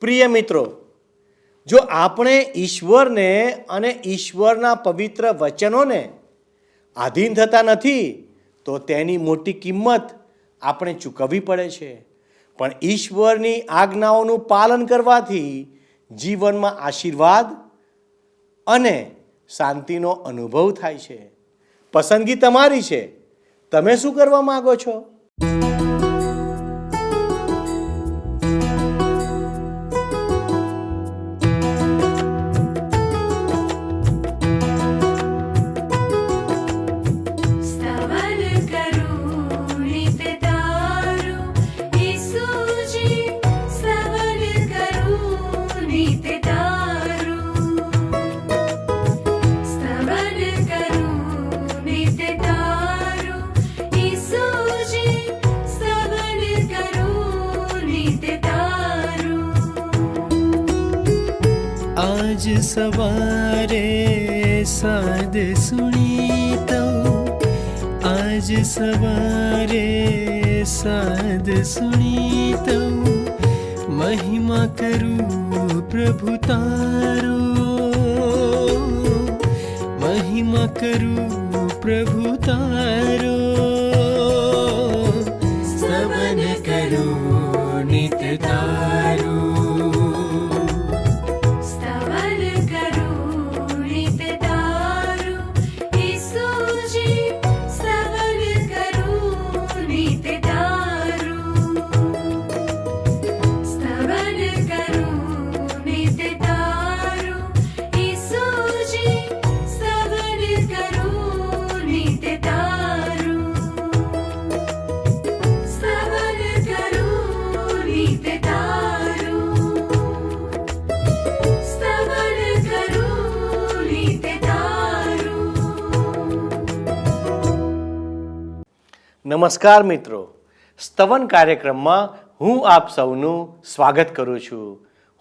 પ્રિય મિત્રો, જો આપણે ઈશ્વરને અને ઈશ્વરના પવિત્ર વચનોને આધીન થતા નથી તો તેની મોટી કિંમત આપણે ચૂકવવી પડે છે. પણ ઈશ્વરની આજ્ઞાઓનું પાલન કરવાથી જીવનમાં આશીર્વાદ અને શાંતિનો અનુભવ થાય છે. પસંદગી તમારી છે. તમે શું કરવા માંગો છો? आज सवारे साद सुनी तो आज सवारे साद सुनी तो महिमा करूं प्रभु तारो, महिमा करूं प्रभु तारो. स्तवन करूं नित तारो, નમસ્કાર મિત્રો, સ્તવન કાર્યક્રમમાં હું આપ સૌનું સ્વાગત કરું છું.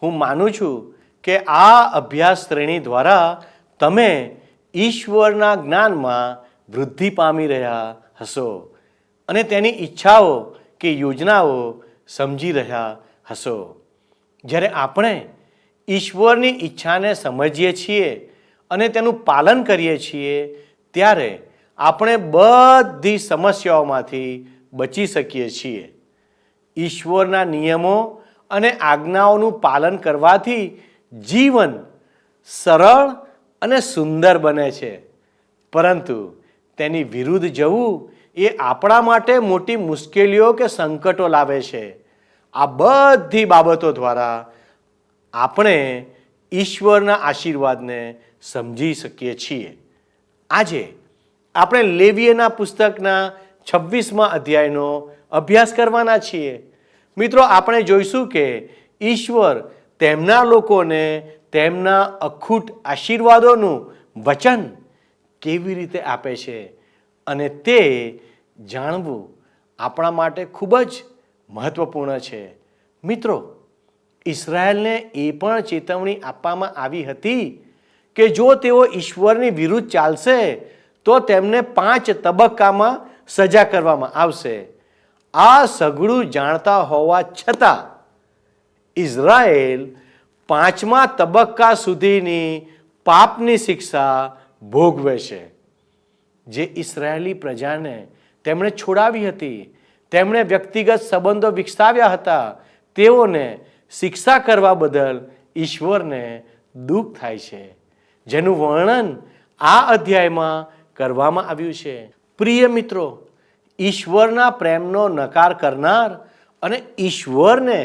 હું માનું છું કે આ અભ્યાસ શ્રેણી દ્વારા તમે ઈશ્વરના જ્ઞાનમાં વૃદ્ધિ પામી રહ્યા હશો અને તેની ઈચ્છાઓ કે યોજનાઓ સમજી રહ્યા હશો. જ્યારે આપણે ઈશ્વરની ઈચ્છાને સમજીએ છીએ અને તેનું પાલન કરીએ છીએ ત્યારે આપણે બધી સમસ્યાઓમાંથી બચી શકીએ છીએ. ઈશ્વરના નિયમો અને આજ્ઞાઓનું પાલન કરવાથી જીવન સરળ અને સુંદર બને છે, પરંતુ તેની વિરુદ્ધ જવું એ આપણા માટે મોટી મુશ્કેલીઓ કે સંકટો લાવે છે. આ બધી બાબતો દ્વારા આપણે ઈશ્વરના આશીર્વાદને સમજી શકીએ છીએ. આજે આપણે લેવીયના પુસ્તકના 26મા અધ્યાયનો અભ્યાસ કરવાના છીએ. મિત્રો, આપણે જોઈશું કે ઈશ્વર તેમના લોકોને તેમના અખૂટ આશીર્વાદોનું વચન કેવી રીતે આપે છે અને તે જાણવું આપણા માટે ખૂબ જ મહત્વપૂર્ણ છે. મિત્રો, ઇઝરાયલને એ પણ ચેતવણી આપવામાં આવી હતી કે જો તેઓ ઈશ્વરની વિરુદ્ધ ચાલશે તો તેમને 5 તબક્કામાં સજા કરવામાં આવશે. આ સઘળું જાણતા હોવા છતાં ઇઝરાયેલ 5મા તબક્કા સુધીની પાપની શિક્ષા ભોગવે છે. જે ઇઝરાયેલી પ્રજાને તેમણે છોડાવી હતી, તેમણે વ્યક્તિગત સંબંધો વિકસાવ્યા હતા, તેઓને શિક્ષા કરવા બદલ ઈશ્વરને દુઃખ થાય છે, જેનું વર્ણન આ અધ્યાયમાં કરવામાં આવ્યું છે. પ્રિય મિત્રો, ઈશ્વરના પ્રેમનો નકાર કરનાર અને ઈશ્વરને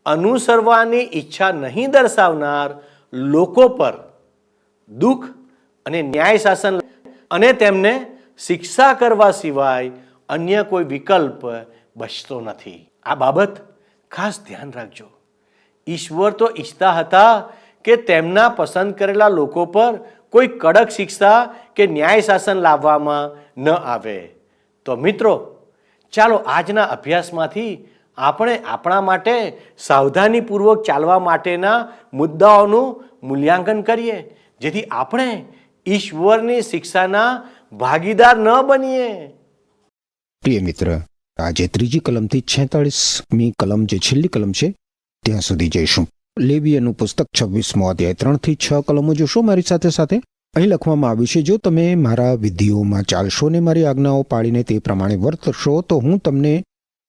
અનુસરવાની ઈચ્છા નહીં દર્શાવનાર લોકો પર દુઃખ અને ન્યાય શાસન અને તેમને શિક્ષા કરવા સિવાય અન્ય કોઈ વિકલ્પ બચતો નથી. આ બાબત ખાસ ધ્યાન રાખજો. ઈશ્વર તો ઈચ્છતા હતા કે તેમના પસંદ કરેલા લોકો પર કોઈ કડક શિક્ષા કે ન્યાય શાસન લાવવામાં ન આવે. તો મિત્રો, ચાલો આજના અભ્યાસમાંથી આપણે આપણા માટે સાવધાનીપૂર્વક ચાલવા માટેના મુદ્દાઓનું મૂલ્યાંકન કરીએ, જેથી આપણે ઈશ્વરની શિક્ષાના ભાગીદાર ન બનીએ. પ્રિય મિત્ર, આજે ત્રીજી કલમથી 46મી કલમ જે છેલ્લી કલમ છે ત્યાં સુધી જઈશું. લેવીયનું પુસ્તક 26મો અધ્યાય 3 થી 6 કલમો જોશો મારી સાથે સાથે. અહીં લખવામાં આવ્યું છે, જો તમે મારા વિધિઓમાં ચાલશો ને મારી આજ્ઞાઓ પાળીને તે પ્રમાણે વર્તશો તો હું તમને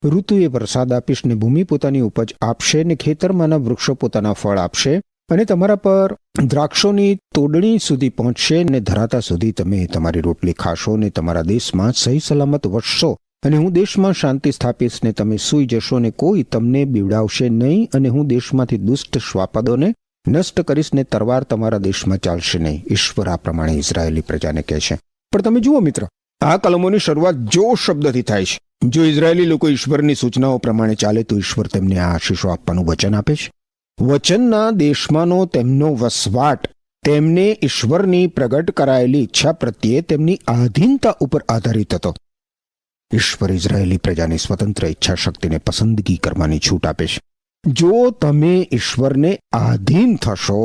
ઋતુએ વરસાદ આપીશ ને ભૂમિ પોતાની ઉપજ આપશે ને ખેતરમાંના વૃક્ષો પોતાના ફળ આપશે અને તમારા પર દ્રાક્ષોની તોડણી સુધી પહોંચશે ને ધરાતા સુધી તમે તમારી રોટલી ખાશો ને તમારા દેશમાં સહી સલામત વસશો અને હું દેશમાં શાંતિ સ્થાપીશ ને તમે સૂઈ જશો ને કોઈ તમને બીવડાવશે નહીં અને હું દેશમાંથી દુષ્ટ શ્વાપદોને નષ્ટ કરીશ ને તરવાર તમારા દેશમાં ચાલશે નહીં. ઈશ્વર આ પ્રમાણે ઇઝરાયેલી પ્રજાને કહે છે. પણ તમે જુઓ મિત્ર, આ કલમોની શરૂઆત જો શબ્દથી થાય છે. જો ઇઝરાયેલી લોકો ઈશ્વરની સૂચનાઓ પ્રમાણે ચાલે તો ઈશ્વર તેમને આ આશીષો આપવાનું વચન આપે છે. વચનના દેશમાંનો તેમનો વસવાટ તેમને ઈશ્વરની પ્રગટ કરાયેલી ઈચ્છા પ્રત્યે તેમની આધીનતા ઉપર આધારિત હતો. ઈશ્વર ઇઝરાયેલી પ્રજાની સ્વતંત્ર ઈચ્છા શક્તિને પસંદગી કરવાની છૂટ આપે છે. જો તમે ઈશ્વરને આધીન થશો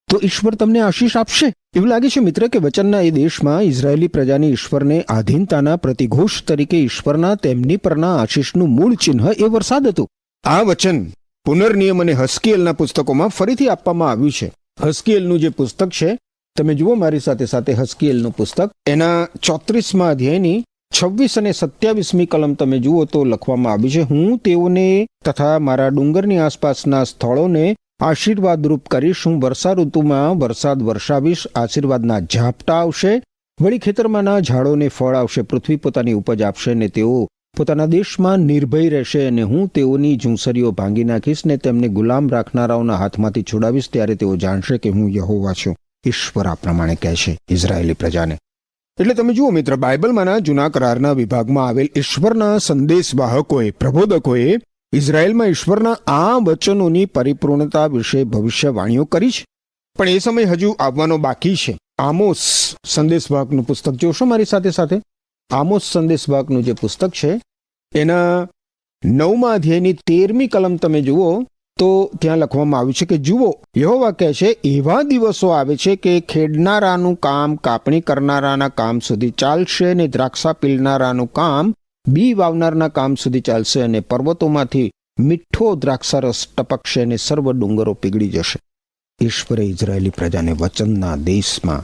તો ઈશ્વર તમને આશીષ આપશે. એવું લાગે છે મિત્ર કે વચનના એ દેશમાં ઇઝરાયેલી પ્રજાની ઈશ્વરને આધીનતાના પ્રતિઘોષ તરીકે ઈશ્વરના તેમની પરના આશીષનું મૂળ ચિહ્ન એ વરસાદ હતું. આ વચન પુનર્નિયમ અને હસ્કીએલના પુસ્તકોમાં ફરીથી આપવામાં આવ્યું છે. હસ્કીએલનું જે પુસ્તક છે, તમે જુઓ મારી સાથે સાથે હસ્કીએલનું પુસ્તક, એના 34મા અધ્યાયની 26 અને 27મી કલમ તમે જુઓ તો લખવામાં આવ્યું છે, હું તેઓને તથા મારા ડુંગરની આસપાસના સ્થળોને આશીર્વાદરૂપ કરીશ. હું વર્ષા ઋતુમાં વરસાદ વરસાવીશ, આશીર્વાદના ઝાપટા આવશે, વળી ખેતરમાંના ઝાડોને ફળ આવશે, પૃથ્વી પોતાની ઉપજ આપશે ને તેઓ પોતાના દેશમાં નિર્ભય રહેશે અને હું તેઓની ઝૂંસરીઓ ભાંગી નાખીશ ને તેમને ગુલામ રાખનારાઓના હાથમાંથી છોડાવીશ. ત્યારે તેઓ જાણશે કે હું યહોવા છું. ઈશ્વર આ પ્રમાણે કહે છે ઇઝરાયેલી પ્રજાને. એટલે તમે જુઓ મિત્ર, બાઇબલમાંના જૂના કરારના વિભાગમાં આવેલ ઈશ્વરના સંદેશવાહકોએ, પ્રબોધકોએ ઇઝરાયેલમાં ઈશ્વરના આ વચનોની પરિપૂર્ણતા વિશે ભવિષ્યવાણીઓ કરી છે. પણ એ સમય હજુ આવવાનો બાકી છે. આમોસ સંદેશવાહકનું પુસ્તક જોશો મારી સાથે સાથે. આમોસ સંદેશવાહકનું જે પુસ્તક છે એના 9મા અધ્યાયની 13મી કલમ તમે જુઓ તો ત્યાં લખવામાં આવ્યું છે કે જુઓ, યહોવા કહે છે, એવા દિવસો આવે છે કે ખેડનારાનું કામ કાપણી કરનારાના કામ સુધી ચાલશે ને દ્રાક્ષા પીલનારાનું કામ બી વાવનારના કામ સુધી ચાલશે અને પર્વતોમાંથી મીઠો દ્રાક્ષારસ ટપકશે અને સર્વ ડુંગરો પીગળી જશે. ઈશ્વરે ઇઝરાયેલી પ્રજાને વચનના દેશમાં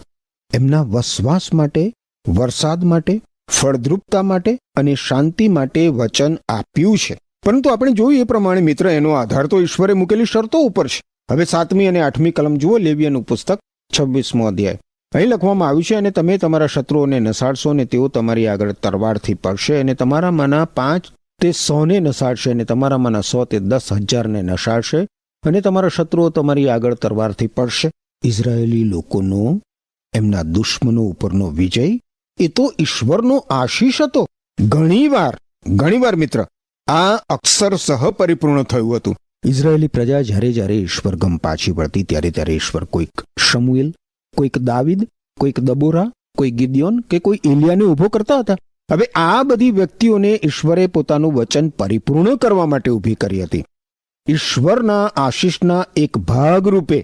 એમના વસવાસ માટે, વરસાદ માટે, ફળદ્રુપતા માટે અને શાંતિ માટે વચન આપ્યું છે. પરંતુ આપણે જોયું એ પ્રમાણે મિત્ર, એનો આધાર તો ઈશ્વરે મૂકેલી શરતો ઉપર છે. હવે 7મી અને 8મી કલમ જુઓ, લેવીયનું પુસ્તક 26મો અધ્યાય. અહીં લખવામાં આવ્યું છે, અને તમે તમારા શત્રુઓને નસાડશો અને તેઓ તમારી આગળ તરવારથી પડશે અને તમારામાંના 5 તે 100ને નસાડશે અને તમારામાંના 100 તે 10,000ને નસાડશે અને તમારા શત્રુઓ તમારી આગળ તરવારથી પડશે. ઇઝરાયેલી લોકોનો એમના દુશ્મનો ઉપરનો વિજય એ તો ઈશ્વરનો આશીષ હતો. ઘણીવાર મિત્ર આ અક્ષરસહ પરિપૂર્ણ થયું હતું. ઇઝરાયેલી પ્રજા જ્યારે ઈશ્વર ગમ પાછી વળતી ત્યારે ઈશ્વર કોઈક શમુએલ, કોઈક દાવીદ, કોઈક દબોરા, કોઈ ગિદિયોન કે કોઈ એલિયાને ઊભો કરતા હતા. હવે આ બધી વ્યક્તિઓને ઈશ્વરે પોતાનું વચન પરિપૂર્ણ કરવા માટે ઊભી કરી હતી. ઈશ્વરના આશીષના એક ભાગરૂપે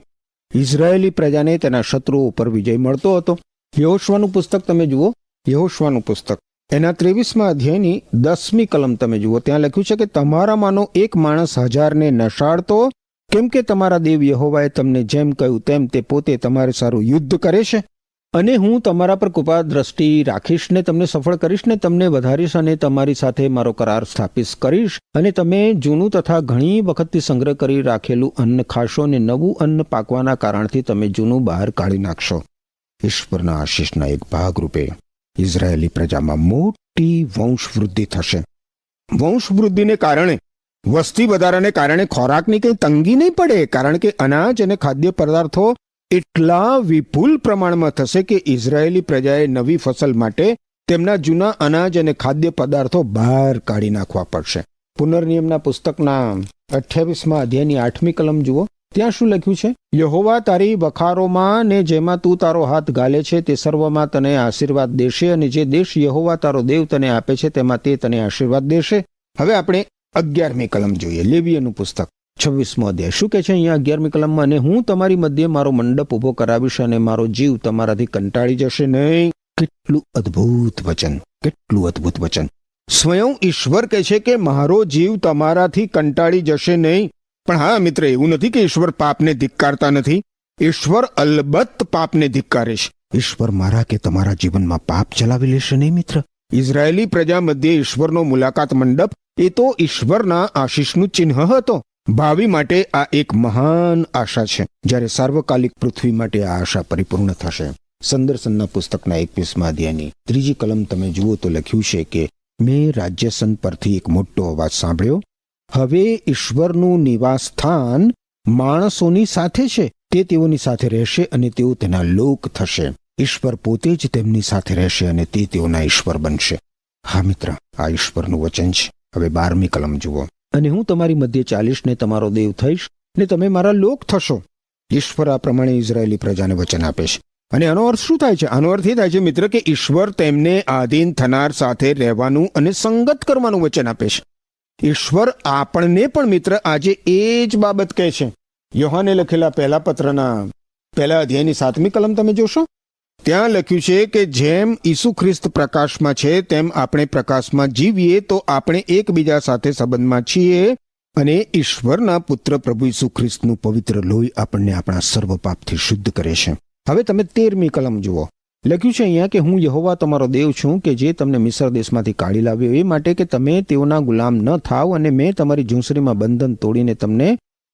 ઇઝરાયેલી પ્રજાને તેના શત્રુઓ ઉપર વિજય મળતો હતો. યહોશવાનું પુસ્તક તમે જુઓ, યહોશવાનું પુસ્તક એના 23મા અધ્યાયની 10મી કલમ તમે જુઓ, ત્યાં લખ્યું છે કે તમારામાંનો એક માણસ 1000ને નસાડતો, કેમ કે તમારા દેવ યહોવાએ તમને જેમ કહ્યું તેમ તે પોતે તમારે સારું યુદ્ધ કરે છે અને હું તમારા પર કૃપા દ્રષ્ટિ રાખીશ ને તમને સફળ કરીશ ને તમને વધારીશ અને તમારી સાથે મારો કરાર સ્થાપિત કરીશ અને તમે જૂનું તથા ઘણી વખતથી સંગ્રહ કરી રાખેલું અન્ન ખાશો અને નવું અન્ન પાકવાના કારણથી તમે જૂનું બહાર કાઢી નાખશો. ઈશ્વરના આશીષના એક ભાગરૂપે ઇઝરાયેલી પ્રજામાં મોટી વંશવૃદ્ધિ થશે. વંશવૃદ્ધિને કારણે, વસ્તી વધારાને કારણે ખોરાકની કંઈ તંગી નહીં પડે, કારણ કે અનાજ અને ખાદ્ય પદાર્થો એટલા વિપુલ પ્રમાણમાં થશે કે ઇઝરાયેલી પ્રજાએ નવી ફસલ માટે તેમના જૂના અનાજ અને ખાદ્ય પદાર્થો બહાર કાઢી નાખવા પડશે. પુનર્નિયમના પુસ્તકના 28મા અધ્યાયની 8મી કલમ જુઓ, ત્યાં શું લખ્યું છે? યહોવા તારી વખારોમાં ને જેમાં તું તારો હાથ ગાલે છે તે સર્વમાં તને આશીર્વાદ દેશે અને જે દેશ યહોવા તારો દેવ તને આપે છે તેમાં તે તને આશીર્વાદ દેશે. હવે આપણે 11મી કલમ જોઈએ, લેવીયનું પુસ્તક 26મો અધ્યાય. શું કહે છે અહીંયા 11મી કલમમાં? અને હું તમારી મધ્યે મારો મંડપ ઉભો કરાવીશ અને મારો જીવ તમારાથી કંટાળી જશે નહીં. કેટલું અદ્ભુત વચન, કેટલું અદ્ભુત વચન. સ્વયં ઈશ્વર કહે છે કે મારો જીવ તમારાથી કંટાળી જશે નહીં. પણ હા મિત્ર, એવું નથી કે ઈશ્વર પાપને ધિક્કારતા નથી. ઈશ્વર અલબત્ત પાપને ધિક્કારે છે. ઈશ્વર મારા કે તમારા જીવનમાં પાપ ચલાવી લેશે નહીં મિત્ર. ઇઝરાયેલી પ્રજા મધ્યે ઈશ્વરનો મુલાકાત મંડપ એ તો ઈશ્વરના આશીષનું ચિહ્ન હતો. ભાવિ માટે આ એક મહાન આશા છે, જ્યારે સાર્વકાલિક પૃથ્વી માટે આ આશા પરિપૂર્ણ થશે. સંદર્શનના પુસ્તકના 21મા અધ્યાયની 3જી કલમ તમે જુઓ તો લખ્યું છે કે મેં રાજ્યસન પરથી એક મોટો અવાજ સાંભળ્યો. હવે ઈશ્વરનું નિવાસ સ્થાન માણસોની સાથે છે. તે તેઓની સાથે રહેશે અને તેઓ તેના લોક થશે. ઈશ્વર પોતે જ તેમની સાથે રહેશે અને તે તેઓના ઈશ્વર બનશે. હા મિત્ર, આ ઈશ્વરનું વચન છે. હવે 12મી કલમ જુઓ. અને હું તમારી મધ્યે ચાલીશ ને તમારો દેવ થઈશ ને તમે મારા લોક થશો. ઈશ્વર આ પ્રમાણે ઇઝરાયેલી પ્રજાને વચન આપે છે. અને આનો અર્થ શું થાય છે? આનો અર્થ એ થાય છે મિત્ર કે ઈશ્વર તેમને આધીન થનાર સાથે રહેવાનું અને સંગત કરવાનું વચન આપે છે. ઈશ્વર આપણને પણ મિત્ર આજે એ જ બાબત કહે છે. યોહાને લખેલા પહેલા પત્રના 1 અધ્યાયની 7મી કલમ તમે જોશો, ત્યાં લખ્યું છે કે જેમ ઈસુ ખ્રિસ્ત પ્રકાશમાં છે તેમ આપણે પ્રકાશમાં જીવીએ તો આપણે એકબીજા સાથે સંબંધમાં છીએ અને ઈશ્વરના પુત્ર પ્રભુ ઈસુ ખ્રિસ્તનું પવિત્ર લોહી આપણને આપણા સર્વ પાપથી શુદ્ધ કરે છે. હવે તમે 13મી કલમ જુઓ. લખ્યું છે અહીંયા કે હું યહોવા તમારો દેવ છું કે જે તમને મિસ્ર દેશમાંથી કાઢી લાવ્યો એ માટે કે તમે તેઓના ગુલામ ન થાવ, અને મેં તમારી ઝૂંસરીમાં બંધન તોડીને તમને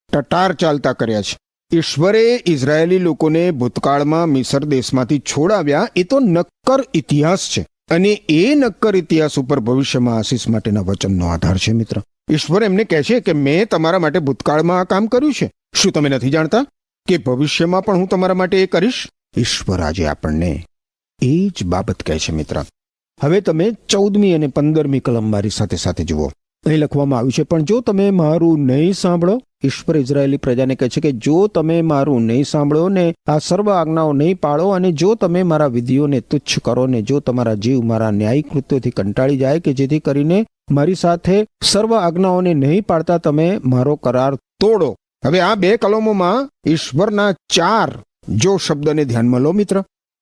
ટટાર ચાલતા કર્યા છે. ઈશ્વરે ઇઝરાયેલી લોકોને ભૂતકાળમાં મિસ્ર દેશમાંથી છોડાવ્યા એ તો નક્કર ઇતિહાસ છે, અને એ નક્કર ઇતિહાસ ઉપર ભવિષ્યમાં આશીષ માટેના વચનનો આધાર છે મિત્ર. ઈશ્વર એમને કહે છે કે મેં તમારા માટે ભૂતકાળમાં આ કામ કર્યું છે. શું તમે નથી જાણતા કે ભવિષ્યમાં પણ હું તમારા માટે એ કરીશ? ઈશ્વર આજે આપણને એ જ બાબત કહે છે મિત્ર. હવે તમે 14મી અને 15મી કલમ મારી સાથે સાથે જુઓ. અહીં લખવામાં આવ્યું છે, પણ જો તમે મારું નહીં સાંભળો. ઈશ્વર ઇઝરાયેલી પ્રજાને કહે છે કે જો તમે મારું નહીં સાંભળો ને આ સર્વ આજ્ઞાઓ નહીં પાળો, અને જો તમે મારા વિધિઓને તુચ્છ કરો ને જો તમારા જીવ મારા ન્યાયી કૃત્યોથી કંટાળી જાય કે જેથી કરીને મારી સાથે સર્વ આજ્ઞાઓને નહીં પાળતા તમે મારો કરાર તોડો. હવે આ 2 કલમોમાં ઈશ્વરના 4 જો શબ્દને ધ્યાનમાં લો મિત્ર.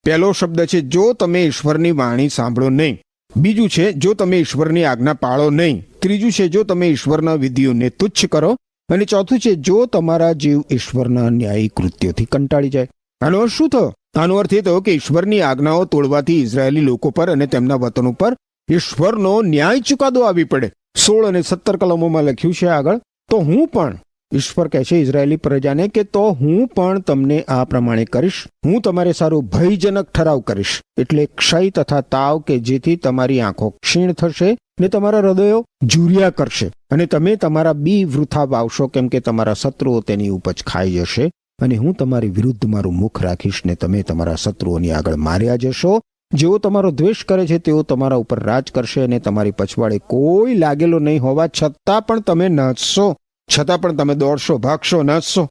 પહેલો શબ્દ છે જો તમે ઈશ્વરની વાણી સાંભળો નહીં. બીજું છે જો તમે ઈશ્વરની આજ્ઞા પાળો નહીં. ત્રીજું છે જો તમે ઈશ્વરના વિધિઓને તુચ્છ કરો. અને ચોથું છે જો તમારા જીવ ઈશ્વરના ન્યાયી કૃત્યોથી કંટાળી જાય. આનો અર્થ શું થયો? આનો અર્થ એ થયો કે ઈશ્વરની આજ્ઞાઓ તોડવાથી ઇઝરાયેલી લોકો પર અને તેમના વતન ઉપર ઈશ્વરનો ન્યાય ચુકાદો આવી પડે. 16 અને 17 કલમોમાં લખ્યું છે આગળ, તો હું પણ, ઈશ્વર કહે છે ઇઝરાયેલી પ્રજાને કે તો હું પણ તમને આ પ્રમાણે કરીશ. હું તમારે સારું ભયજનક ઠરાવ કરીશ, એટલે ક્ષય તથા તાવ, કે જેથી તમારી આંખો ક્ષીણ થશે ને તમારા હૃદયો ઝૂર્યા કરશે, અને તમે તમારા બી વૃથા વાવશો, કેમ કે તમારા શત્રુઓ તેની ઉપજ ખાઈ જશે. અને હું તમારી વિરુદ્ધ મારું મુખ રાખીશ ને તમે તમારા શત્રુઓની આગળ માર્યા જશો. જેઓ તમારો દ્વેષ કરે છે તેઓ તમારા ઉપર રાજ કરશે, અને તમારી પછવાડે કોઈ લાગેલો નહીં હોવા છતાં પણ તમે નાચશો, છતાં પણ તમે દોડશો, ભાગશો, નાચશો.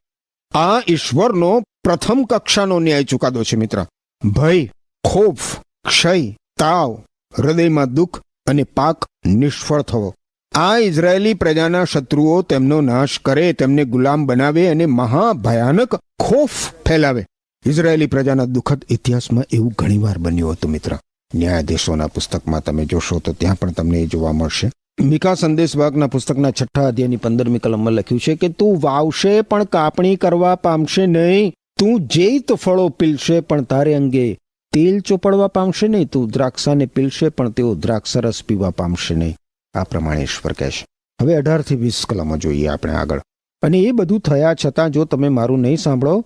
આ ઈશ્વરનો પ્રથમ કક્ષાનો ન્યાય ચુકાદો છે મિત્ર. ભય, ખોફ, ક્ષય, તાવ, હૃદયમાં દુઃખ અને પાક નિષ્ફળ થવો. આ ઇઝરાયેલી પ્રજાના શત્રુઓ તેમનો નાશ કરે, તેમને ગુલામ બનાવે અને મહાભયાનક ખોફ ફેલાવે. ઇઝરાયેલી પ્રજાના દુઃખદ ઇતિહાસમાં એવું ઘણીવાર બન્યું હતું મિત્ર. ન્યાયાધીશોના પુસ્તકમાં તમે જોશો તો ત્યાં પણ તમને એ જોવા મળશે. મીકા સંદેશવાહકના પુસ્તકના 6 અધ્યાયની 15મી કલમમાં લખ્યું છે કે તું વાવશે પણ કાપણી કરવા પામશે નહીં, તું જેત ફળો પીલશે પણ તારે અંગે તેલ ચોપડવા પામશે નહીં, તું દ્રાક્ષાને પીલશે પણ તેઓ દ્રાક્ષરસ પીવા પામશે નહીં. આ પ્રમાણે ઈશ્વર કહે છે. હવે 18 થી 20 કલમો જોઈએ આપણે આગળ. અને એ બધું થયા છતાં જો તમે મારું નહીં સાંભળો.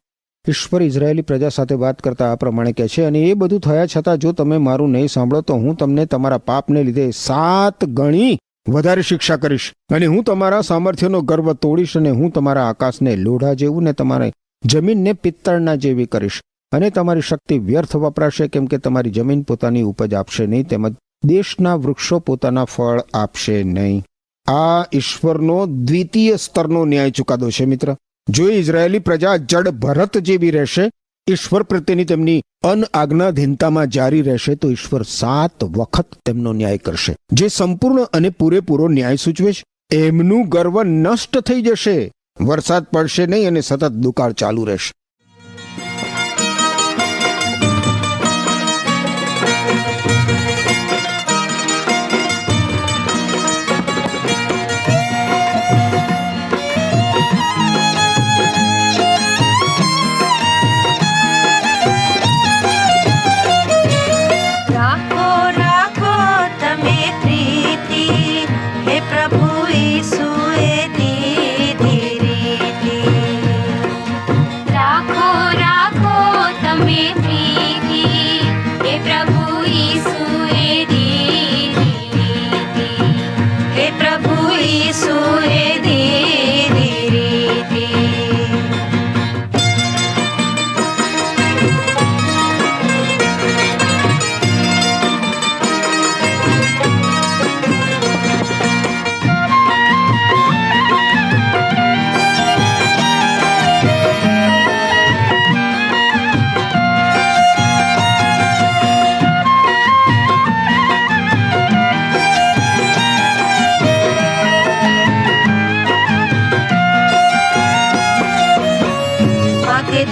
ઈશ્વર ઇઝરાયેલી પ્રજા સાથે વાત કરતા આ પ્રમાણે કહે છે, અને એ બધું થયા છતાં જો તમે મારું નહીં સાંભળો તો હું તમને તમારા પાપને લીધે 7 ગણી વધારે શિક્ષા કરીશ, અને હું તમારા સામર્થ્યનો ગર્વ તોડીશ, અને હું તમારા આકાશને લોઢા જેવું ને તમારી જમીનને પિત્તળના જેવી કરીશ, અને તમારી શક્તિ વ્યર્થ વપરાશે, કેમ કે તમારી જમીન પોતાની ઉપજ આપશે નહીં, તેમજ દેશના વૃક્ષો પોતાના ફળ આપશે નહીં. આ ઈશ્વરનો દ્વિતીય સ્તરનો ન્યાય ચુકાદો છે મિત્ર. જો ઇઝરાયેલી પ્રજા જડ ભરત જેવી રહેશે, ઈશ્વર પ્રત્યેની તેમની અનઆજ્ઞાધીનતામાં જારી રહેશે, તો ઈશ્વર 7 વખત તેમનો ન્યાય કરશે, જે સંપૂર્ણ અને પૂરેપૂરો ન્યાય સૂચવે છે. એમનું ગર્વ નષ્ટ થઈ જશે, વરસાદ પડશે નહીં અને સતત દુકાળ ચાલુ રહેશે.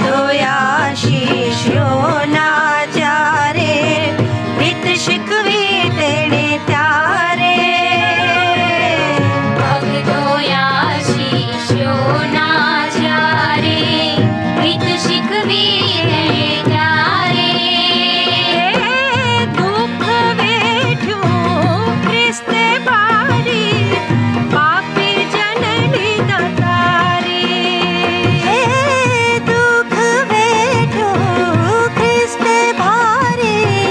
ધોયા શિષ્યોના જ્યારે રીત શીખવી તેણે ત્યારે પગ ધોયા શિષ્યોના જ્યારે રીત શીખવી તેણે ત્યારે દુઃખ વેઠ્યું ખ્રિસ્તે ભારી પાપી જન લીધા તારી દુઃખ વેઠ્યું ખ્રિસ્તે ભારી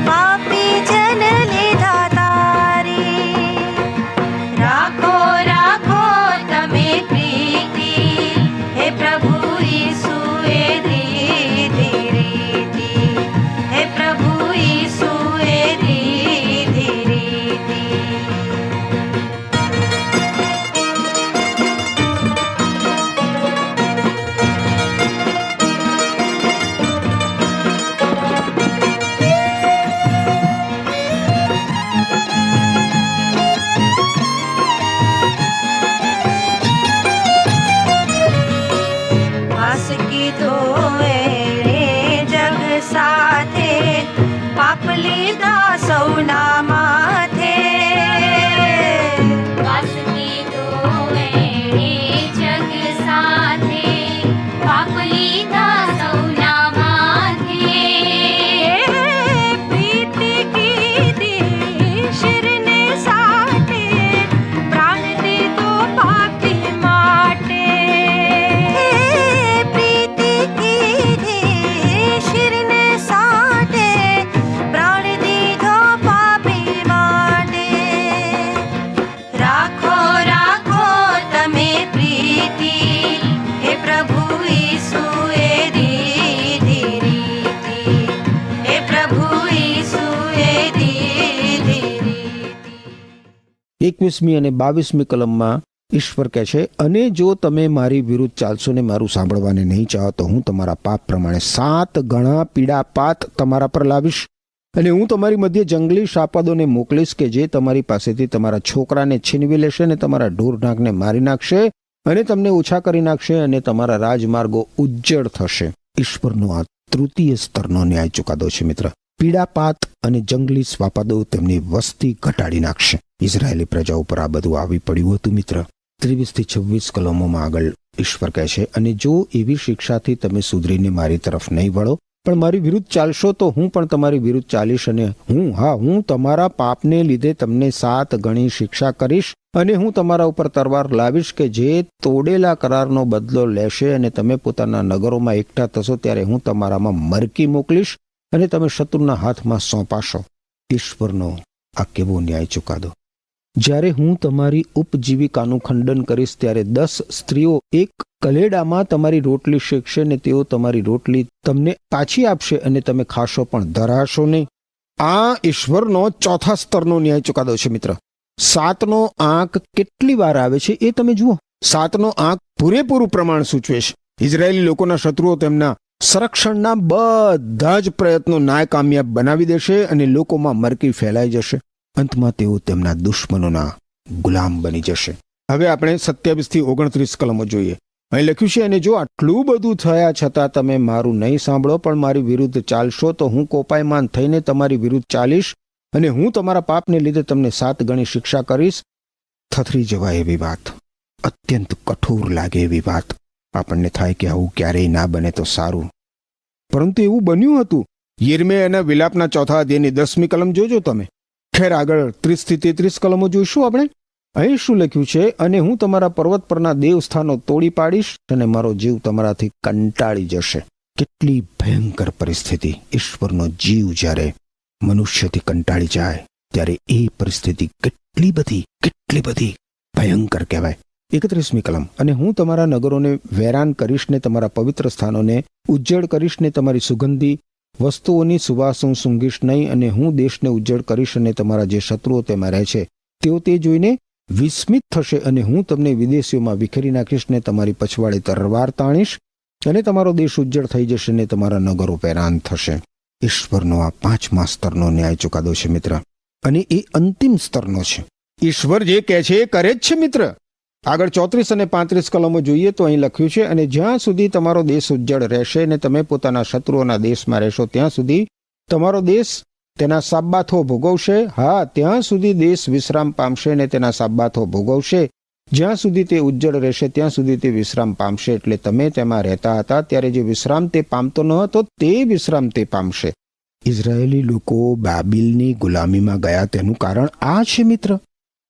પાપી જન લીધા તારી રાખો રાખો તમે પ્રીતિ હે પ્રભુ ઈસુએ દીધી રીતિ હે પ્રભુ ઈસુએ દીધી રીતિ વાસ કીધો એણે જગ સાથે પાપ લીધા સૌના માથે વાસ કીધો એણે જગ સાથે પાપ લીધા સૌના માથે પ્રીતિ કીધી શિરને સાથે પ્રાણ દીધો પાપી માટે પ્રીતિ કીધી શિરને સાથે પ્રાણ દીધો પાપી માટે રાખો રાખો તમે પ્રીતિ હે પ્રભુ ઈસુએ દીધી રીતિ હે પ્રભુ ઈસુએ દીધી રીતિ 21મી અને 22મી કલમમાં ઈશ્વર કહે છે, અને જો તમે મારી વિરુદ્ધ ચાલશો ને મારું સાંભળવાને નહીં ચાહો તો હું તમારા પાપ પ્રમાણે 7 ગણા પીડાપાત તમારા પર લાવીશ, અને હું તમારી મધ્યે જંગલી શાપાદોને મોકલીશ કે જે તમારી પાસેથી તમારા છોકરાને છીનવી લેશે અને તમારા ઢોરઢાંકને મારી નાખશે અને તમને ઓછા કરી નાખશે અને તમારા રાજમાર્ગો ઉજ્જડ થશે. ઈશ્વરનો આ તૃતીય સ્તરનો ન્યાય ચુકાદો છે મિત્ર. પીડાપાત અને જંગલી સ્વાપાદો તેમની વસ્તી ઘટાડી નાખશે. ઇઝરાયેલી પ્રજા ઉપર આ બધું આવી પડ્યું હતું મિત્ર. 23 થી 26 કલમોમાં આગળ ઈશ્વર કહે છે, અને જો એવી શિક્ષાથી તમે સુધરીને મારી તરફ નહીં વળો પણ મારી વિરુદ્ધ ચાલશો તો હું પણ તમારી વિરુદ્ધ ચાલીશ, અને હું તમારા પાપને લીધે તમને 7 ગણી શિક્ષા કરીશ, અને હું તમારા ઉપર તલવાર લાવીશ કે જે તોડેલા કરારનો બદલો લેશે, અને તમે પોતાના નગરોમાં એકઠા થશો ત્યારે હું તમારામાં મરકી મોકલીશ અને તમે શત્રુના હાથમાં સોંપાશો. ઈશ્વરનો આ કેવો ન્યાય ચુકાદો! જ્યારે હું તમારી ઉપજીવિકાનું ખંડન કરીશ ત્યારે 10 સ્ત્રીઓ એક કલેડામાં તમારી રોટલી શેકશે ને તેઓ તમારી રોટલી તમને પાછી આપશે અને તમે ખાશો પણ ધરાશો નહીં. આ ઈશ્વરનો ચોથા સ્તરનો ન્યાય ચુકાદો છે મિત્ર. 7નો આંક કેટલી વાર આવે છે એ તમે જુઓ. 7નો આંક પૂરેપૂરું પ્રમાણ સૂચવે છે. ઇઝરાયેલી લોકોના શત્રુઓ તેમના સંરક્ષણના બધા જ પ્રયત્નો નાકામયાબ બનાવી દેશે અને લોકોમાં મરકી ફેલાઈ જશે. અંતમાં તેઓ તેમના દુશ્મનોના ગુલામ બની જશે. હવે આપણે 27 થી 29 કલમો જોઈએ. અહીં લખ્યું છે, અને જો આટલું બધું થયા છતાં તમે મારું નહીં સાંભળો પણ મારી વિરુદ્ધ ચાલશો તો હું કોપાયમાન થઈને તમારી વિરુદ્ધ ચાલીશ, અને હું તમારા પાપને લીધે તમને 7 ગણી શિક્ષા કરીશ. થથરી જવાય એવી વાત, અત્યંત કઠોર લાગે એવી વાત. આપણને થાય કે આવું ક્યારેય ના બને તો સારું, પરંતુ એવું બન્યું હતું. યિર્મયાના વિલાપના 4થા અધ્યાયની 10મી કલમ જોજો તમે. ખેર આગળ 30 થી 33 કલમો જોઈશું આપણે. અહીં શું લખ્યું છે, અને હું તમારા પર્વત પરના દેવસ્થાનો તોડી પાડીશ અને મારો જીવ તમારાથી કંટાળી જશે. કેટલી ભયંકર પરિસ્થિતિ! ઈશ્વરનો જીવ જ્યારે મનુષ્યથી કંટાળી જાય ત્યારે એ પરિસ્થિતિ કેટલી બધી ભયંકર કહેવાય. 31મી કલમ, અને હું તમારા નગરોને વેરાન કરીશ ને તમારા પવિત્ર સ્થાનોને ઉજ્જડ કરીશ ને તમારી સુગંધી વસ્તુઓની સુવાસ હું સૂંઘીશ નહીં, અને હું દેશને ઉજ્જડ કરીશ અને તમારા જે શત્રુઓ તેમાં રહે છે તેઓ તે જોઈને વિસ્મિત થશે, અને હું તમને વિદેશીઓમાં વિખેરી નાખીશ ને તમારી પછવાડે તલવાર તાણીશ, અને તમારો દેશ ઉજ્જડ થઈ જશે ને તમારા નગરો વેરાન થશે. ઈશ્વરનો આ 5મા સ્તરનો ન્યાય ચુકાદો છે મિત્ર, અને એ અંતિમ સ્તરનો છે. ઈશ્વર જે કહે છે એ કરે જ છે મિત્ર. આગળ 34 અને 35 કલમો જોઈએ તો અહીં લખ્યું છે, અને જ્યાં સુધી તમારો દેશ ઉજ્જડ રહેશે અને તમે પોતાના શત્રુઓના દેશમાં રહેશો ત્યાં સુધી તમારો દેશ તેના સાબ્બાથો ભોગવશે. હા, ત્યાં સુધી દેશ વિશ્રામ પામશે અને તેના સાબ્બાથો ભોગવશે. જ્યાં સુધી તે ઉજ્જડ રહેશે ત્યાં સુધી તે વિશ્રામ પામશે. એટલે તમે તેમાં રહેતા હતા ત્યારે જે વિશ્રામ તે પામતો ન હતો તે વિશ્રામ તે પામશે. ઇઝરાયેલી લોકો બાબિલની ગુલામીમાં ગયા તેનું કારણ આ છે મિત્ર.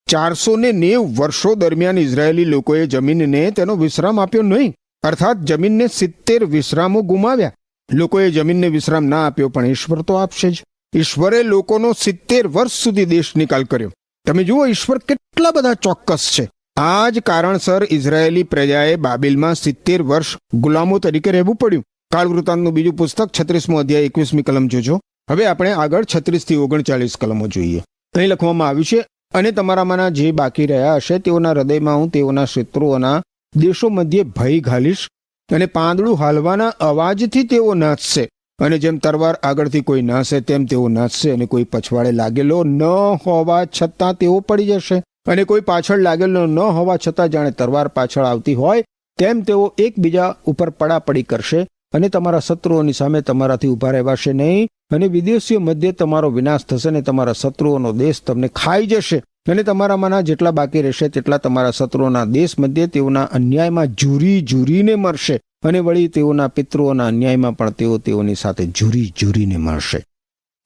490 વર્ષો દરમિયાન ઇઝરાયેલી લોકોએ જમીનને તેનો વિશ્રામ આપ્યો નહીં, અર્થાત જમીનને 70 વિશ્રામો ગુમાવ્યા. લોકોએ જમીનને વિશ્રામ ના આપ્યો, પણ ઈશ્વર તો આપશે જ. ઈશ્વરે લોકોનો 70 વર્ષ સુધી દેશ નિકાલ કર્યો. તમે જુઓ, ઈશ્વર કેટલા બધા ચોક્કસ છે. આ જ કારણસર ઇઝરાયેલી પ્રજાએ બાબિલમાં 70 વર્ષ ગુલામો તરીકે રહેવું પડ્યું. કાળવૃતાંતનું બીજું પુસ્તક 36મો અધ્યાય 21મી કલમ જોજો. હવે આપણે આગળ 36 થી 39 કલમો જોઈએ. અહીં લખવામાં આવ્યું છે, અને તમારામાંના જે બાકી રહ્યા હશે તેઓના હૃદયમાં હું તેઓના શત્રુઓના દેશો મધ્યે ભય ઘાલીશ, અને પાંદડું હાલવાના અવાજથી તેઓ નાચશે. અને જેમ તરવાર આગળથી કોઈ નાશે તેમ તેઓ નાચશે, અને કોઈ પછવાડે લાગેલો ન હોવા છતાં તેઓ પડી જશે, અને કોઈ પાછળ લાગેલો ન હોવા છતાં જાણે તરવાર પાછળ આવતી હોય તેમ તેઓ એકબીજા ઉપર પડાપડી કરશે. અને તમારા શત્રુઓની સામે તમારાથી ઊભા રહેવાશે નહીં, અને વિદેશીઓ મધ્યે તમારો વિનાશ થશે, અને તમારા શત્રુઓનો દેશ તમને ખાઈ જશે. અને તમારામાંના જેટલા બાકી રહેશે તેટલા તમારા શત્રુઓના દેશ મધ્યે તેઓના અન્યાયમાં ઝૂરી ઝૂરીને મરશે, અને વળી તેઓના પિતૃઓના અન્યાયમાં પણ તેઓ તેઓની સાથે ઝૂરી ઝૂરીને મરશે.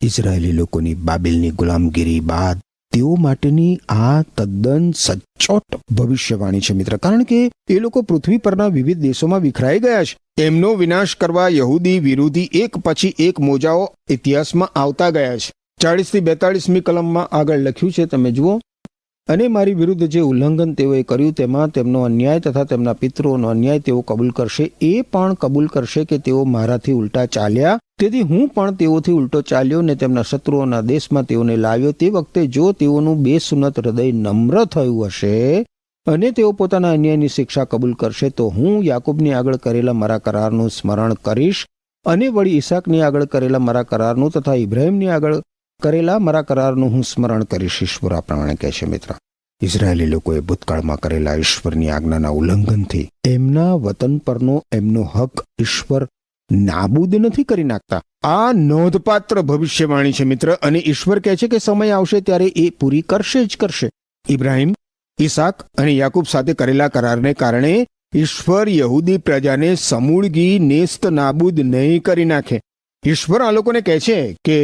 ઇઝરાયેલી લોકોની બાબિલની ગુલામગીરી બાદ તેઓ માટેની આ તદ્દન સચોટ ભવિષ્યવાણી છે મિત્ર, કારણ કે એ લોકો પૃથ્વી પરના વિવિધ દેશોમાં વિખરાઈ ગયા છે. એમનો વિનાશ કરવા યહૂદી વિરોધી એક પછી એક મોજાઓ ઇતિહાસમાં આવતા ગયા છે. 40 થી 42મી કલમમાં આગળ લખ્યું છે, તમે જુઓ, અને મારી વિરુદ્ધ જે ઉલ્લંઘન તેઓએ કર્યું તેમાં તેમનો અન્યાય તથા તેમના પિતૃઓનો અન્યાય તેઓ કબૂલ કરશે. એ પણ કબૂલ કરશે કે તેઓ મારાથી ઉલટા ચાલ્યા, તેથી હું પણ તેઓથી ઉલટો ચાલ્યો ને તેમના શત્રુઓના દેશમાં તેઓને લાવ્યો. તે વખતે જો તેઓનું બેસુન્નત હૃદય નમ્ર થયું હશે અને તેઓ પોતાના અન્યાયની શિક્ષા કબૂલ કરશે, તો હું યાકૂબની આગળ કરેલા મારા કરારનું સ્મરણ કરીશ, અને વળી ઈસાકની આગળ કરેલા મારા કરારનું તથા ઇબ્રાહીમની આગળ કરેલા મારા કરારનું હું સ્મરણ કરીશ. ઈશ્વર આ પ્રમાણે કહે છે મિત્ર. ઇઝરાયેલી લોકોએ ભૂતકાળમાં કરેલા ઈશ્વરની આજ્ઞાના ઉલ્લંઘનથી એમના વતન પરનો એમનો હક ઈશ્વર નાબૂદ નથી કરી નાખતા. આ નોંધપાત્ર ભવિષ્યવાણી છે મિત્ર, અને ઈશ્વર કહે છે કે સમય આવશે ત્યારે એ પૂરી કરશે જ કરશે. ઇબ્રાહીમ, ઈસાક અને યાકૂબ સાથે કરેલા કરારને કારણે ઈશ્વર યહૂદી પ્રજાને સમૂળગી નેસ્ત નાબૂદ નહીં કરી નાખે. ઈશ્વર આ લોકોને કહે છે કે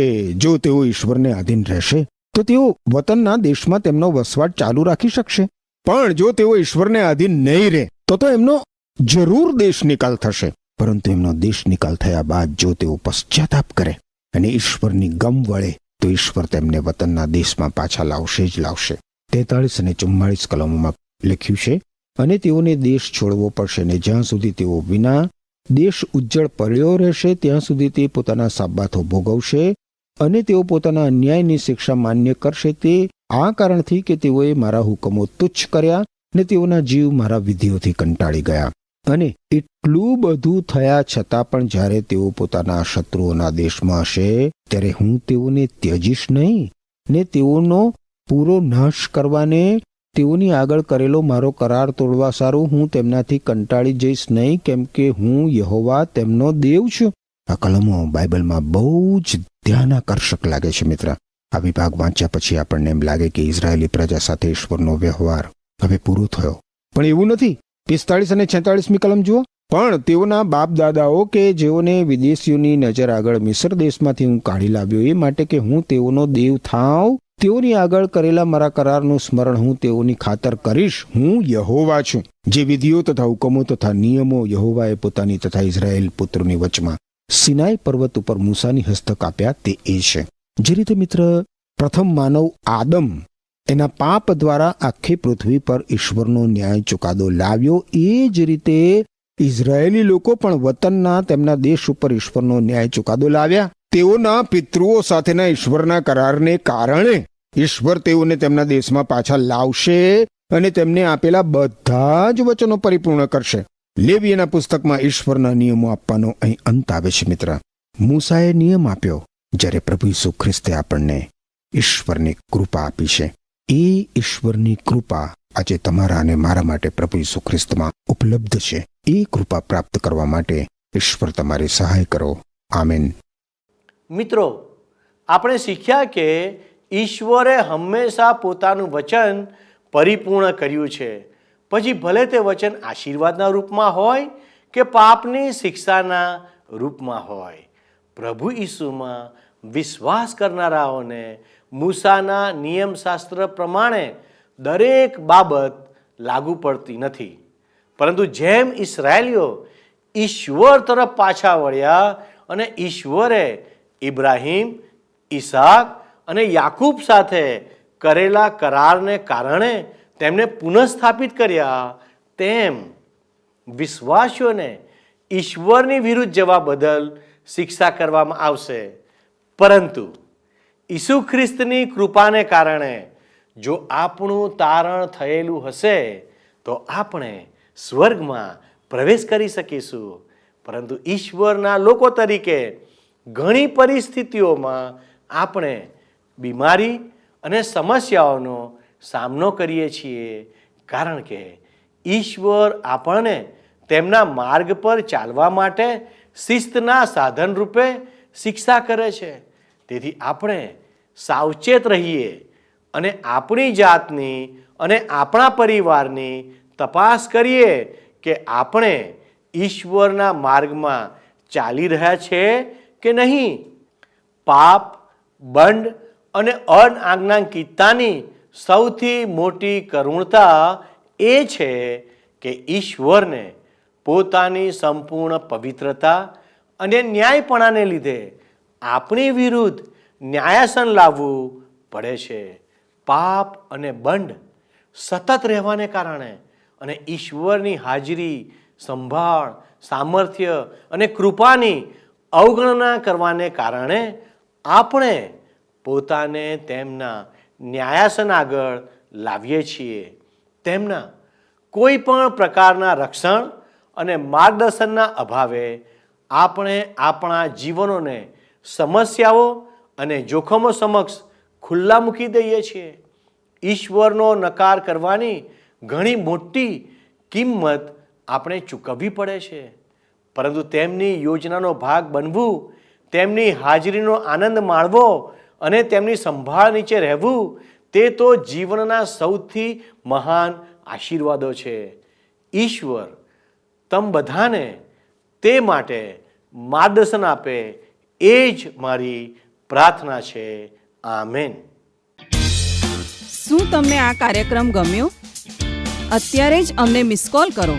જો તેઓ ઈશ્વરને આધીન રહેશે તો તેઓ વતનના દેશમાં તેમનો વસવાટ ચાલુ રાખી શકશે, પણ જો તેઓ ઈશ્વરને આધીન નહીં રહે તો એમનો જરૂર દેશ નિકાલ થશે. પરંતુ એમનો દેશ નિકાલ થયા બાદ જો તેઓ પશ્ચાતાપ કરે અને ઈશ્વરની ગમ વળે તો ઈશ્વર તેમને વતનના દેશમાં પાછા લાવશે જ લાવશે. 43 અને 44 કલમોમાં લખ્યું છે, અને તેઓને દેશ છોડવો પડશે, ને જ્યાં સુધી તેઓ વિના દેશ ઉજ્જડ પડ્યો રહેશે ત્યાં સુધી તે પોતાના સાબ્બાથો ભોગવશે, અને તેઓ પોતાના અન્યાયની શિક્ષા માન્ય કરશે. તે આ કારણથી કે તેઓએ મારા હુકમો તુચ્છ કર્યા, ને તેઓના જીવ મારા વિધિઓથી કંટાળી ગયા. અને એટલું બધું થયા છતાં પણ જ્યારે તેઓ પોતાના શત્રુઓના દેશમાં હશે ત્યારે હું તેઓને ત્યજીશ નહીં, ને તેઓનો પૂરો નાશ કરવાને તેઓની આગળ કરેલો મારો કરાર તોડવા સારું હું તેમનાથી કંટાળી જઈશ નહીં, કેમ કે હું યહોવા તેમનો દેવ છું. આ કલમો બાઇબલમાં બહુ જ ધ્યાનાકર્ષક લાગે છે મિત્ર. આ વિભાગ વાંચ્યા પછી આપણને એમ લાગે કે ઇઝરાયેલી પ્રજા સાથે ઈશ્વરનો વ્યવહાર હવે પૂરો થયો, પણ એવું નથી. 45 અને 46મી કલમ જુઓ. પણ તેઓના બાપ દાદાઓ કે જેઓને વિદેશીઓની નજર આગળ મિસ્ર દેશમાંથી હું કાઢી લાવ્યો, એ માટે કે હું તેઓનો દેવ થાવ, તેઓની આગળ કરેલા મારા કરારનું સ્મરણ હું તેઓની ખાતર કરીશ. હું યહોવા છું. જે વિધિઓ તથા હુકમો તથા નિયમો યહોવાએ પોતાની તથા ઇઝરાયેલ પુત્રોની વચમાં સિનાઈ પર્વત ઉપર મૂસાની હસ્તક આપ્યા તે એ છે. જે રીતે મિત્ર પ્રથમ માનવ આદમ એના પાપ દ્વારા આખી પૃથ્વી પર ઈશ્વરનો ન્યાય ચુકાદો લાવ્યો, એ જ રીતે ઇઝરાયેલી લોકો પણ વતનના તેમના દેશ ઉપર ઈશ્વરનો ન્યાય ચુકાદો લાવ્યા. તેઓના પિતૃઓ સાથેના ઈશ્વરના કરારને કારણે ઈશ્વર તેઓને તેમના દેશમાં પાછા લાવશે અને તેમને આપેલા બધા જ વચનો પરિપૂર્ણ કરશે. લેવીયના પુસ્તકમાં ઈશ્વરના નિયમો આપવાનો અહીં અંત આવે છે મિત્ર. મૂસાએ નિયમ આપ્યો, જ્યારે પ્રભુ ઈસુ ખ્રિસ્તે આપણને ઈશ્વરની કૃપા આપી છે. એ ઈશ્વરની કૃપા આજે તમારા અને મારા માટે પ્રભુ ઈસુ ખ્રિસ્તમાં ઉપલબ્ધ છે. એ કૃપા પ્રાપ્ત કરવા માટે ઈશ્વર તમારી સહાય કરો. આમેન. મિત્રો, આપણે શીખ્યા કે ઈશ્વરે હંમેશા પોતાનું વચન પરિપૂર્ણ કર્યું છે. પછી ભલે તે વચન આશીર્વાદના રૂપમાં હોય કે પાપની શિક્ષાના રૂપમાં હોય. પ્રભુ ઈસુમાં વિશ્વાસ કરનારાઓને મૂસાના નિયમશાસ્ત્ર પ્રમાણે દરેક બાબત લાગુ પડતી નથી, પરંતુ જેમ ઇસ્રાયેલીઓ ઈશ્વર તરફ પાછા વળ્યા અને ઈશ્વરે ઇબ્રાહિમ, ઈસાક અને યાકૂબ સાથે કરેલા કરારને કારણે તેમને પુનઃસ્થાપિત કર્યા, તેમ વિશ્વાસીઓને ઈશ્વરની વિરુદ્ધ જવા બદલ શિક્ષા કરવામાં આવશે. પરંતુ ઈસુ ખ્રિસ્તની કૃપાને કારણે જો આપણું તારણ થયેલું હશે તો આપણે સ્વર્ગમાં પ્રવેશ કરી શકીશું. પરંતુ ઈશ્વરના લોકો તરીકે ઘણી પરિસ્થિતિઓમાં આપણે બીમારી અને સમસ્યાઓનો સામનો કરીએ છીએ, કારણ કે ઈશ્વર આપણને તેમના માર્ગ પર ચાલવા માટે શિસ્તના સાધન રૂપે શિક્ષા કરે છે. તેથી આપણે સાવચેત રહીએ અને આપણી જાતની અને આપણા પરિવારની તપાસ કરીએ કે આપણે ઈશ્વરના માર્ગમાં ચાલી રહ્યા છે કે નહીં. પાપ, બંધ અને અનાજ્ઞાકીયતાની સૌથી મોટી કરુણતા એ છે કે ઈશ્વરને પોતાની સંપૂર્ણ પવિત્રતા અને ન્યાયપણાને લીધે આપણી વિરુદ્ધ ન્યાયાસન લાવવું પડે છે. પાપ અને બંધ સતત રહેવાને કારણે અને ઈશ્વરની હાજરી, સંભાળ, સામર્થ્ય અને કૃપાની અવગણના કરવાને કારણે આપણે પોતાને તેમના ન્યાયાસન આગળ લાવીએ છીએ. તેમના કોઈ પણ પ્રકારના રક્ષણ અને માર્ગદર્શનના અભાવે આપણે આપણા જીવનોને સમસ્યાઓ અને જોખમો સમક્ષ ખુલ્લા મૂકી દઈએ છીએ. ઈશ્વરનો નકાર કરવાની ઘણી મોટી કિંમત આપણે ચૂકવવી પડે છે, પરંતુ તેમની યોજનાનો ભાગ બનવું, તેમની હાજરીનો આનંદ માણવો અને તેમની સંભાળ નીચે રહેવું, તે તો જીવનના સૌથી મહાન આશીર્વાદો છે. ઈશ્વર તમ બધાને તે માટે માર્ગદર્શન આપે, એ જ મારી પ્રાર્થના છે. આમેન. શું તમને આ કાર્યક્રમ ગમ્યો? અત્યારે જ અમને મિસ કોલ કરો.